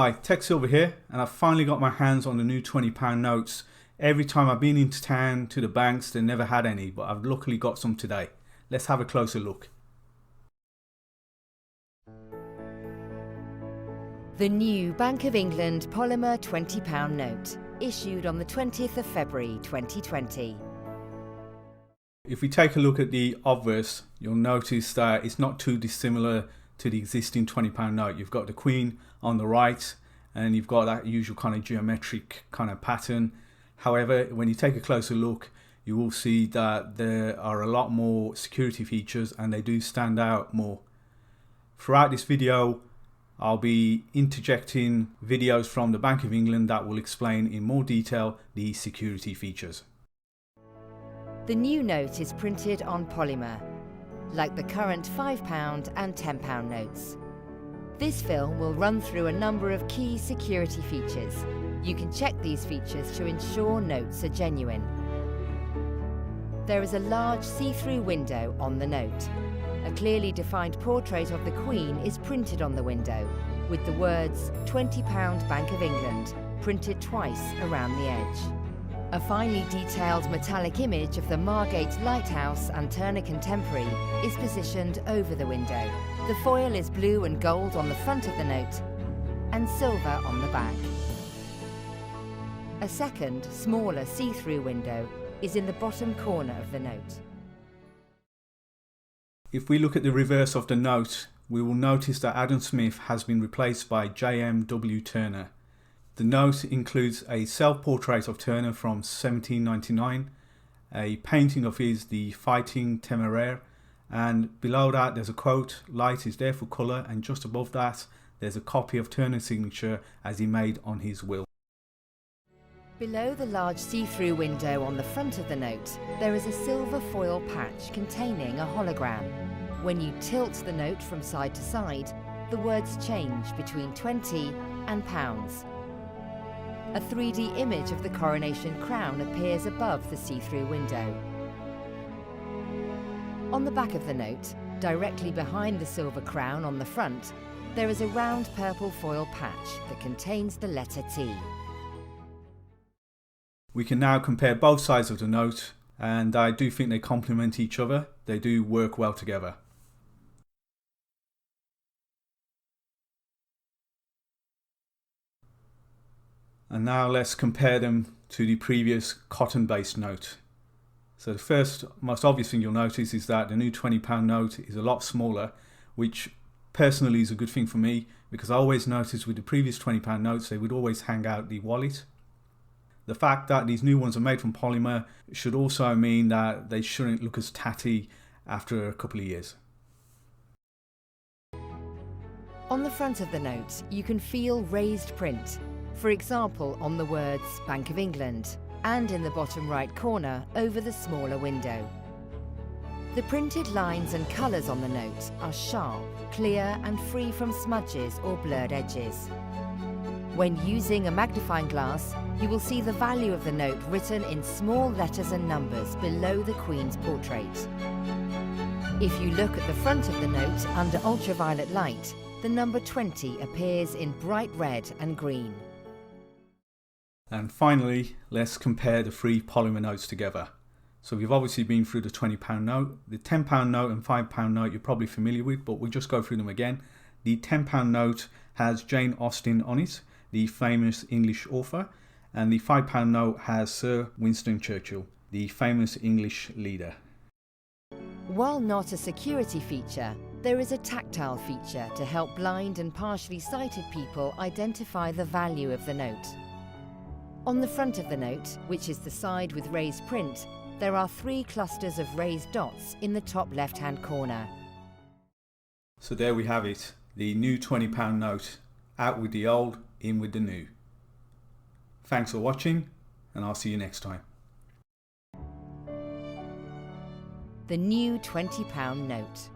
Hi, Tech Silver here, and I've finally got my hands on the new £20 notes. Every time I've been into town to the banks, they never had any, but I've luckily got some today. Let's have a closer look. The new Bank of England Polymer £20 note, issued on the 20th of February 2020. If we take a look at the obverse, you'll notice that it's not too dissimilar to the existing £20 note. You've got the Queen on the right, and you've got that usual kind of geometric kind of pattern. However, when you take a closer look, you will see that there are a lot more security features and they do stand out more. Throughout this video, I'll be interjecting videos from the Bank of England that will explain in more detail the security features. The new note is printed on polymer, like the current £5 and £10 notes. This film will run through a number of key security features. You can check these features to ensure notes are genuine. There is a large see-through window on the note. A clearly defined portrait of the Queen is printed on the window, with the words £20 Bank of England printed twice around the edge. A finely detailed metallic image of the Margate Lighthouse and Turner Contemporary is positioned over the window. The foil is blue and gold on the front of the note and silver on the back. A second, smaller see-through window is in the bottom corner of the note. If we look at the reverse of the note, we will notice that Adam Smith has been replaced by JMW Turner. The note includes a self-portrait of Turner from 1799, a painting of his, the Fighting Temeraire, and below that there's a quote, "Light is there for colour," and just above that there's a copy of Turner's signature as he made on his will. Below the large see-through window on the front of the note, there is a silver foil patch containing a hologram. When you tilt the note from side to side, the words change between 20 and pounds. A 3D image of the coronation crown appears above the see-through window. On the back of the note, directly behind the silver crown on the front, there is a round purple foil patch that contains the letter T. We can now compare both sides of the note, and I do think they complement each other. They do work well together. And now let's compare them to the previous cotton-based note. So the first, most obvious thing you'll notice is that the new £20 note is a lot smaller, which personally is a good thing for me, because I always noticed with the previous £20 notes they would always hang out the wallet. The fact that these new ones are made from polymer should also mean that they shouldn't look as tatty after a couple of years. On the front of the note, you can feel raised print, for example on the words Bank of England, and in the bottom right corner over the smaller window. The printed lines and colours on the note are sharp, clear and free from smudges or blurred edges. When using a magnifying glass, you will see the value of the note written in small letters and numbers below the Queen's portrait. If you look at the front of the note under ultraviolet light, the number 20 appears in bright red and green. And finally, let's compare the three polymer notes together. So we've obviously been through the £20 note. The £10 note and £5 note you're probably familiar with, but we'll just go through them again. The £10 note has Jane Austen on it, the famous English author, and the £5 note has Sir Winston Churchill, the famous English leader. While not a security feature, there is a tactile feature to help blind and partially sighted people identify the value of the note. On the front of the note, which is the side with raised print, there are 3 clusters of raised dots in the top left-hand corner. So there we have it, the new £20 note. Out with the old, in with the new. Thanks for watching, and I'll see you next time. The new £20 note.